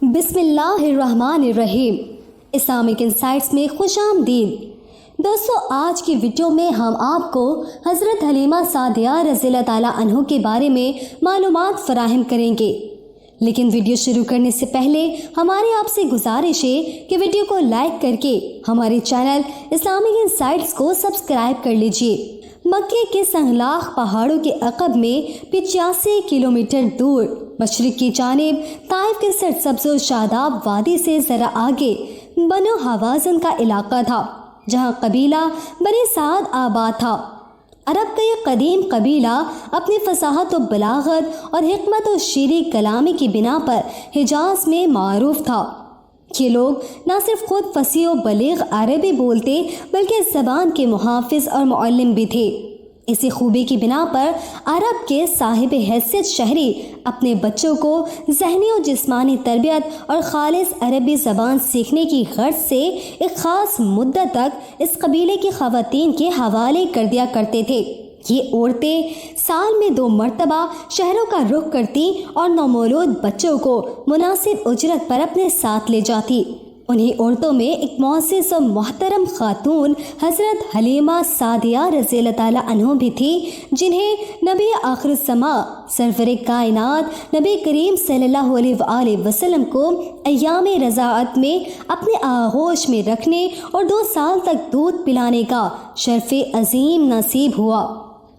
بسم اللہ الرحمن الرحیم۔ اسلامک انسائٹس میں خوش آمدید۔ دوستو، آج کی ویڈیو میں ہم آپ کو حضرت حلیمہ سعدیہ رضی اللہ تعالیٰ عنہ کے بارے میں معلومات فراہم کریں گے، لیکن ویڈیو شروع کرنے سے پہلے ہماری آپ سے گزارش ہے کہ ویڈیو کو لائک کر کے ہمارے چینل اسلامک انسائٹس کو سبسکرائب کر لیجئے۔ مکے کے سنگلاخ پہاڑوں کے عقب میں 85 کلومیٹر دور مشرق کی جانب طائف کے سرسبز و شاداب وادی سے ذرا آگے بنو حوازن کا علاقہ تھا، جہاں قبیلہ بنی سعد آباد تھا۔ عرب کا یہ قدیم قبیلہ اپنی فصاحت و بلاغت اور حکمت و شیریں کلامی کی بنا پر حجاز میں معروف تھا۔ یہ لوگ نہ صرف خود فصیح و بلیغ عربی بولتے بلکہ زبان کے محافظ اور معلم بھی تھے۔ اسی خوبی کی بنا پر عرب کے صاحب حیثیت شہری اپنے بچوں کو ذہنی و جسمانی تربیت اور خالص عربی زبان سیکھنے کی غرض سے ایک خاص مدت تک اس قبیلے کی خواتین کے حوالے کر دیا کرتے تھے۔ یہ عورتیں سال میں 2 مرتبہ شہروں کا رخ کرتی اور نومولود بچوں کو مناسب اجرت پر اپنے ساتھ لے جاتی۔ انہی عورتوں میں ایک معزز و محترم خاتون حضرت حلیمہ سعدیہ رضی اللہ تعالیٰ عنہ بھی تھی، جنہیں نبی آخر الزماں سرور کائنات نبی کریم صلی اللہ علیہ وآلہ وسلم کو ایام رضاعت میں اپنے آغوش میں رکھنے اور 2 سال تک دودھ پلانے کا شرف عظیم نصیب ہوا۔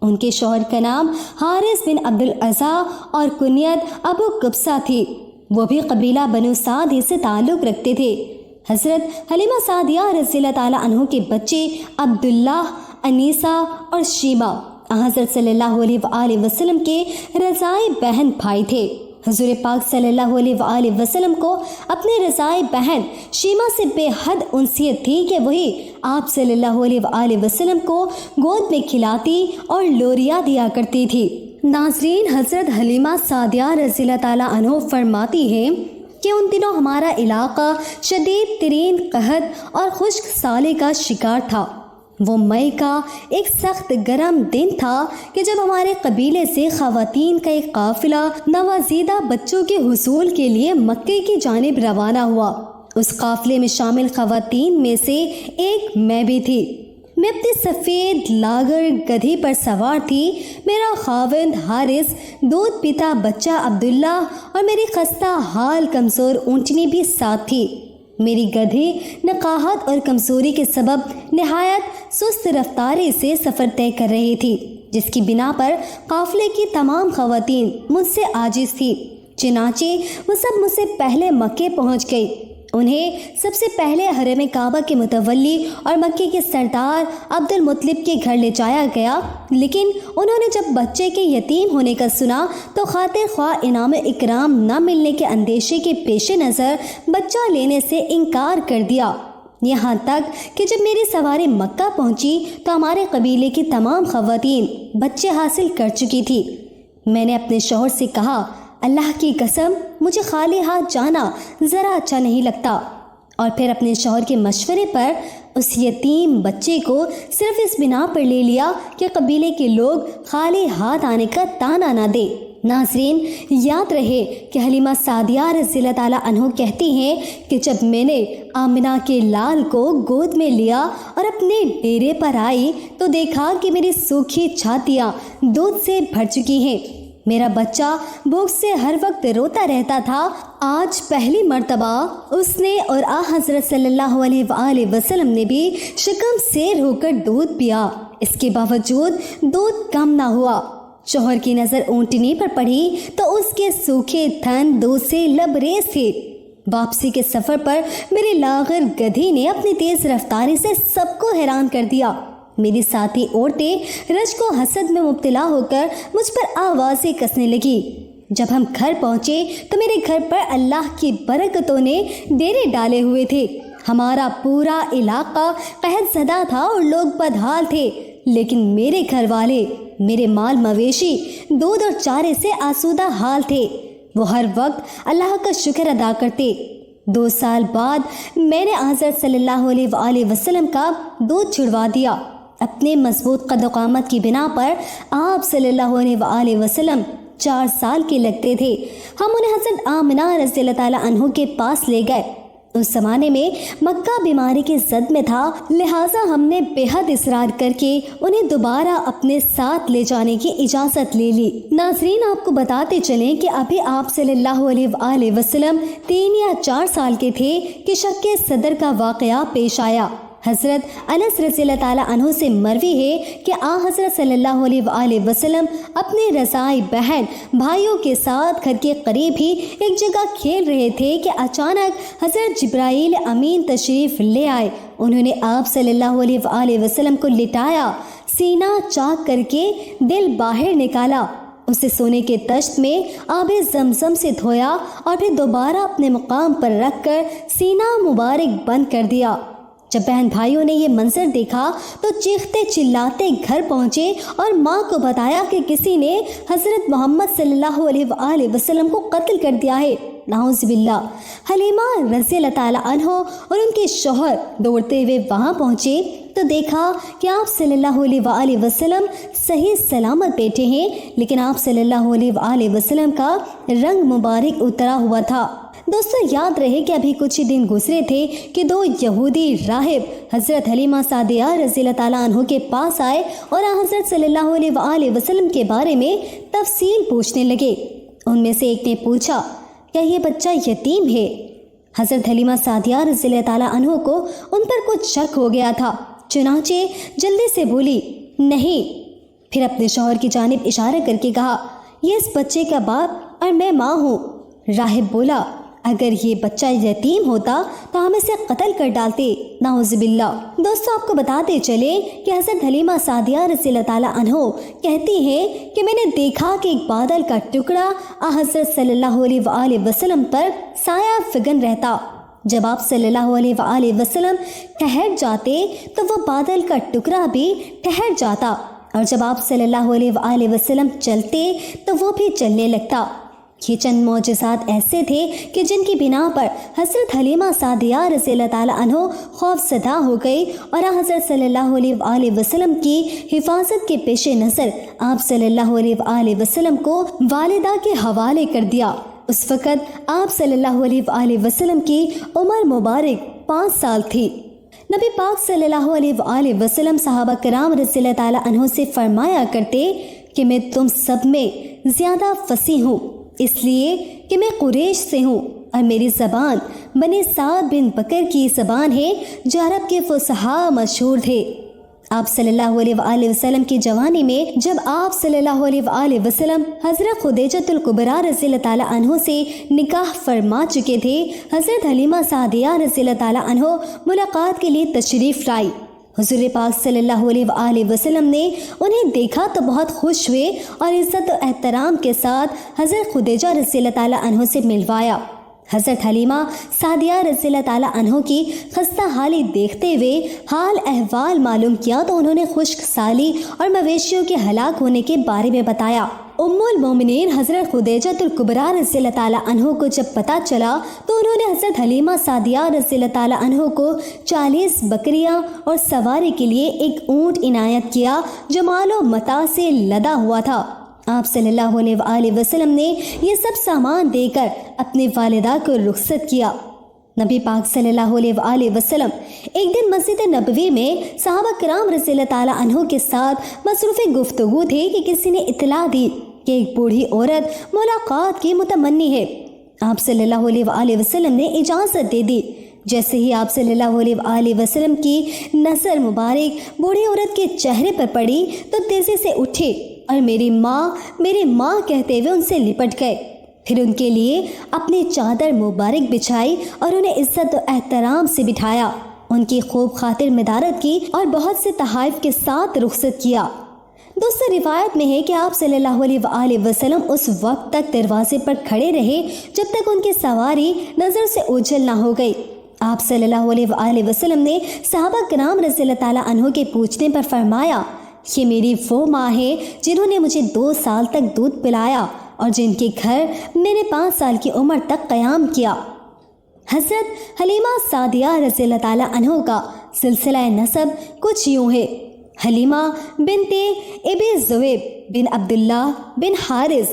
ان کے شوہر کا نام حارث بن عبدالعزیٰ اور کنیت ابو قبصہ تھی۔ وہ بھی قبیلہ بنو سعد ہی سے تعلق رکھتے تھے۔ حضرت حلیمہ سعدیہ رضی اللہ تعالیٰ عنہ کے بچے عبداللہ، انیسہ اور شیمہ حضرت صلی اللہ علیہ وآلہ وسلم کے رضاعی بہن بھائی تھے۔ حضور پاک صلی اللہ علیہ وآلہ وسلم کو اپنے رضاعی بہن شیمہ سے بے حد انسیت تھی کہ وہی آپ صلی اللہ علیہ وآلہ وسلم کو گود میں کھلاتی اور لوریاں دیا کرتی تھی۔ ناظرین، حضرت حلیمہ سعدیہ رضی اللہ تعالیٰ عنہ فرماتی ہیں کہ ان دنوں ہمارا علاقہ شدید ترین قحط اور خشک سالی کا شکار تھا۔ وہ مئی کا ایک سخت گرم دن تھا کہ جب ہمارے قبیلے سے خواتین کا ایک قافلہ نوزائیدہ بچوں کے حصول کے لیے مکے کی جانب روانہ ہوا۔ اس قافلے میں شامل خواتین میں سے ایک میں بھی تھی۔ میں اپنی سفید لاغر گدھی پر سوار تھی۔ میرا خاوند حارث، دودھ پیتا بچہ عبداللہ اور میری خستہ حال کمزور اونٹنی بھی ساتھ تھی۔ میری گدھی نقاہت اور کمزوری کے سبب نہایت سست رفتاری سے سفر طے کر رہی تھی، جس کی بنا پر قافلے کی تمام خواتین مجھ سے عاجز تھی۔ چنانچہ وہ سب مجھ سے پہلے مکے پہنچ گئی۔ انہیں سب سے پہلے حرم کعبہ کے متولی اور مکے کے سردار عبد المطلب کے گھر لے جایا گیا، لیکن انہوں نے جب بچے کے یتیم ہونے کا سنا تو خاطر خواہ انعام اکرام نہ ملنے کے اندیشے کے پیش نظر بچہ لینے سے انکار کر دیا۔ یہاں تک کہ جب میری سواری مکہ پہنچی تو ہمارے قبیلے کی تمام خواتین بچے حاصل کر چکی تھی۔ میں نے اپنے شوہر سے کہا، اللہ کی قسم مجھے خالی ہاتھ جانا ذرا اچھا نہیں لگتا، اور پھر اپنے شوہر کے مشورے پر اس یتیم بچے کو صرف اس بنا پر لے لیا کہ قبیلے کے لوگ خالی ہاتھ آنے کا طعنہ نہ دے۔ ناظرین، یاد رہے کہ حلیمہ سعدیہ رضی اللہ تعالیٰ عنہ کہتی ہیں کہ جب میں نے آمنہ کے لال کو گود میں لیا اور اپنے ڈیرے پر آئی تو دیکھا کہ میری سوکھی چھاتیاں دودھ سے بھر چکی ہیں۔ میرا بچہ بھوک سے ہر وقت روتا رہتا تھا۔ آج پہلی مرتبہ اس نے اور حضرت صلی اللہ علیہ وآلہ وسلم نے بھی شکم سیر ہو کر دودھ پیا، اس کے باوجود دودھ کم نہ ہوا۔ شوہر کی نظر اونٹنی پر پڑی تو اس کے سوکھے تھن دودھ سے لبریز تھے۔ واپسی کے سفر پر میری لاغر گدھی نے اپنی تیز رفتاری سے سب کو حیران کر دیا۔ میری ساتھی عورتیں رشک و حسد میں مبتلا ہو کر مجھ پر آوازیں کسنے لگی۔ جب ہم گھر پہنچے تو میرے گھر پر اللہ کی برکتوں نے ڈیرے ڈالے ہوئے تھے۔ ہمارا پورا علاقہ قحط زدہ تھا اور لوگ بدحال تھے، لیکن میرے گھر والے، میرے مال مویشی دودھ اور چارے سے آسودہ حال تھے۔ وہ ہر وقت اللہ کا شکر ادا کرتے۔ 2 سال بعد میں نے حضرت صلی اللہ علیہ وآلہ وسلم کا دودھ چھڑوا دیا۔ اپنے مضبوط قد و قامت کی بنا پر آپ صلی اللہ علیہ وآلہ وسلم 4 سال کے لگتے تھے۔ ہم انہیں حضرت آمنہ رضی اللہ تعالیٰ عنہ کے پاس لے گئے۔ اس زمانے میں مکہ بیماری کی زد میں تھا، لہٰذا ہم نے بے حد اصرار کر کے انہیں دوبارہ اپنے ساتھ لے جانے کی اجازت لے لی۔ ناظرین، آپ کو بتاتے چلیں کہ ابھی آپ صلی اللہ علیہ وآلہ وسلم 3 یا 4 سال کے تھے کہ شق صدر کا واقعہ پیش آیا۔ حضرت انس رضی اللہ تعالیٰ عنہ سے مروی ہے کہ حضرت صلی اللہ علیہ وآلہ وسلم اپنے رضاعی بہن بھائیوں کے ساتھ گھر کے قریب ہی ایک جگہ کھیل رہے تھے کہ اچانک حضرت جبرائیل امین تشریف لے آئے۔ انہوں نے آپ صلی اللہ علیہ وآلہ وسلم کو لٹایا، سینہ چاک کر کے دل باہر نکالا، اسے سونے کے تشت میں آب زمزم سے دھویا اور پھر دوبارہ اپنے مقام پر رکھ کر سینہ مبارک بند کر دیا۔ جب بہن بھائیوں نے یہ منظر دیکھا تو چیختے چلاتے گھر پہنچے اور ماں کو بتایا کہ کسی نے حضرت محمد صلی اللہ علیہ وآلہ وسلم کو قتل کر دیا ہے، نعوذ باللہ۔ حلیمہ رضی اللہ تعالیٰ عنہ اور ان کے شوہر دوڑتے ہوئے وہاں پہنچے تو دیکھا کہ آپ صلی اللہ علیہ وآلہ وسلم صحیح سلامت بیٹھے ہیں، لیکن آپ صلی اللہ علیہ وآلہ وسلم کا رنگ مبارک اترا ہوا تھا۔ دوستو، یاد رہے کہ ابھی کچھ ہی دن گزرے تھے کہ 2 یہودی راہب حضرت حلیمہ سعدیہ رضی اللہ تعالیٰ عنہ کے پاس آئے اور حضرت صلی اللہ علیہ وآلہ وسلم کے بارے میں تفصیل پوچھنے لگے۔ ان میں سے ایک نے پوچھا، کیا یہ بچہ یتیم ہے؟ حضرت حلیمہ سعدیہ رضی اللہ تعالیٰ عنہ کو ان پر کچھ شک ہو گیا تھا، چنانچہ جلدی سے بولی، نہیں۔ پھر اپنے شوہر کی جانب اشارہ کر کے کہا، یہ اس بچے کا باپ اور میں ماں ہوں۔ راہب بولا، اگر یہ بچہ یتیم ہوتا تو ہم اسے قتل کر ڈالتے، نعوذ باللہ۔ دوستو، آپ کو بتاتے چلے کہ حضرت حلیمہ سعدیہ رضی اللہ تعالیٰ عنہ کہتی ہیں کہ میں نے دیکھا کہ ایک بادل کا ٹکڑا حضرت صلی اللہ علیہ وآلہ وسلم پر سایہ فگن رہتا۔ جب آپ صلی اللہ علیہ وآلہ وسلم ٹھہر جاتے تو وہ بادل کا ٹکڑا بھی ٹھہر جاتا، اور جب آپ صلی اللہ علیہ وآلہ وسلم چلتے تو وہ بھی چلنے لگتا۔ یہ چند معجزات ایسے تھے کہ جن کی بنا پر حضرت حلیمہ سعدیہ رضی اللہ تعالیٰ عنہ خوف زدہ ہو گئی اور حضرت صلی اللہ علیہ وآلہ وسلم کی حفاظت کے پیش نظر آپ صلی اللہ علیہ وآلہ وسلم کو والدہ کے حوالے کر دیا۔ اس وقت آپ صلی اللہ علیہ وآلہ وسلم کی عمر مبارک 5 سال تھی۔ نبی پاک صلی اللہ علیہ وآلہ وسلم صحابہ کرام رضی اللہ تعالیٰ عنہ سے فرمایا کرتے کہ میں تم سب میں زیادہ فصیح ہوں، اس لیے کہ میں قریش سے ہوں اور میری زبان بنی سعد بن بکر کی زبان ہے جو عرب کے فصحاء مشہور تھے۔ آپ صلی اللہ علیہ وآلہ وسلم کی جوانی میں جب آپ صلی اللہ علیہ وآلہ وسلم حضرت خدیجۃ الکبریٰ رضی اللہ تعالیٰ عنہ سے نکاح فرما چکے تھے، حضرت حلیمہ سعدیہ رضی اللہ تعالیٰ عنہ ملاقات کے لیے تشریف لائی۔ حضور پاک صلی اللہ علیہ وآلہ وسلم نے انہیں دیکھا تو بہت خوش ہوئے اور عزت و احترام کے ساتھ حضرت خدیجہ رضی اللہ تعالیٰ عنہ سے ملوایا۔ حضرت حلیمہ سعدیہ رضی اللہ تعالیٰ عنہ کی خستہ حالی دیکھتے ہوئے حال احوال معلوم کیا تو انہوں نے خشک سالی اور مویشیوں کے ہلاک ہونے کے بارے میں بتایا۔ ام المومنین حضرت خدیجۃ الکبریٰ رضی اللہ تعالیٰ عنہ کو جب پتہ چلا تو انہوں نے حضرت حلیمہ سعدیہ رضی اللہ تعالیٰ عنہ کو 40 بکریاں اور سواری کے لیے ایک اونٹ عنایت کیا جو مال و متاع سے لدا ہوا تھا۔ آپ صلی اللہ علیہ وآلہ وسلم نے یہ سب سامان دے کر اپنی والدہ کو رخصت کیا۔ نبی پاک صلی اللہ علیہ وآلہ وسلم ایک دن مسجد نبوی میں صحابہ کرام رضی اللہ تعالیٰ عنہ کے ساتھ مصروف گفتگو تھے کہ کسی نے اطلاع دی کہ ایک بوڑھی عورت ملاقات کی متمنی ہے۔ آپ صلی اللہ علیہ وآلہ وسلم نے اجازت دے دی۔ جیسے ہی آپ صلی اللہ علیہ وآلہ وسلم کی نظر مبارک بوڑھی عورت کے چہرے پر پڑی تو تیزی سے اٹھے اور میری ماں کہتے ہوئے ان سے لپٹ گئے۔ پھر ان کے لیے اپنی چادر مبارک بچھائی اور انہیں عزت و احترام سے بٹھایا، ان کی خوب خاطر مدارت کی اور بہت سے تحائف کے ساتھ رخصت کیا۔ دوسری روایت میں ہے کہ آپ صلی اللہ علیہ وآلہ وسلم اس وقت تک دروازے پر کھڑے رہے جب تک ان کی سواری نظر سے اوجھل نہ ہو گئی۔ آپ صلی اللہ علیہ وآلہ وسلم نے صحابہ کرام رضی اللہ تعالیٰ عنہ کے پوچھنے پر فرمایا، یہ میری وہ ماں ہے جنہوں نے مجھے 2 سال تک دودھ پلایا اور جن کے گھر میں نے 5 سال کی عمر تک قیام کیا۔ حضرت حلیمہ سعدیہ رضی اللہ تعالیٰ عنہ کا سلسلہ نسب کچھ یوں ہے: حلیمہ بنت ابی زویب بن عبداللہ بن حارث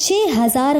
6000